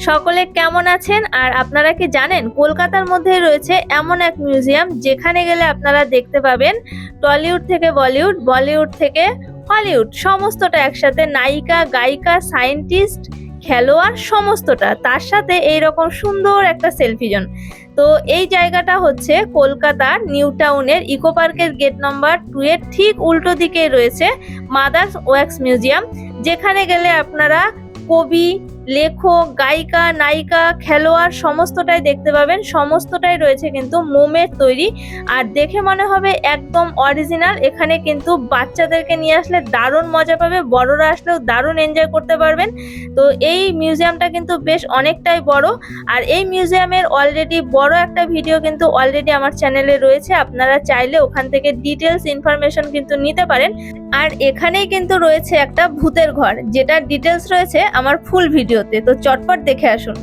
সকলে কেমন আছেন? আর আপনারা কি জানেন কলকাতার মধ্যেই রয়েছে এমন এক মিউজিয়াম যেখানে গেলে আপনারা দেখতে পাবেন টলিউড থেকে বলিউড, বলিউড থেকে হলিউড সমস্তটা একসাথে, নায়িকা, গায়িকা, সায়েন্টিস্ট, খেলোয়াড় সমস্তটা। তার সাথে এইরকম সুন্দর একটা সেলফি জোন। তো এই জায়গাটা হচ্ছে কলকাতার নিউ টাউনের ইকো পার্কের গেট নাম্বার 2 এর ঠিক উল্টো দিকেই রয়েছে মাদার্স ওয়্যাক্স মিউজিয়াম, যেখানে গেলে আপনারা কবি, লেখক, গায়িকা, নায়িকা, খেলোয়াড় সমস্তটাই দেখতে পাবেন। সমস্তটাই রয়েছে কিন্তু মোমের তৈরি, আর দেখে মনে হবে একদম অরিজিনাল। এখানে কিন্তু বাচ্চাদেরকে নিয়ে আসলে দারুণ মজা পাবে, বড়রা আসলেও দারুণ এনজয় করতে পারবেন। তো এই মিউজিয়ামটা কিন্তু বেশ অনেকটাই বড়, আর এই মিউজিয়ামের অলরেডি বড় একটা ভিডিও কিন্তু অলরেডি আমার চ্যানেলে রয়েছে। আপনারা চাইলে ওখান থেকে ডিটেলস ইনফরমেশন কিন্তু নিতে পারেন। আর এখানেই কিন্তু রয়েছে একটা ভূতের ঘর, যেটার ডিটেলস রয়েছে আমার ফুল ভিডিওতে, তো চটপট দেখে আসুন।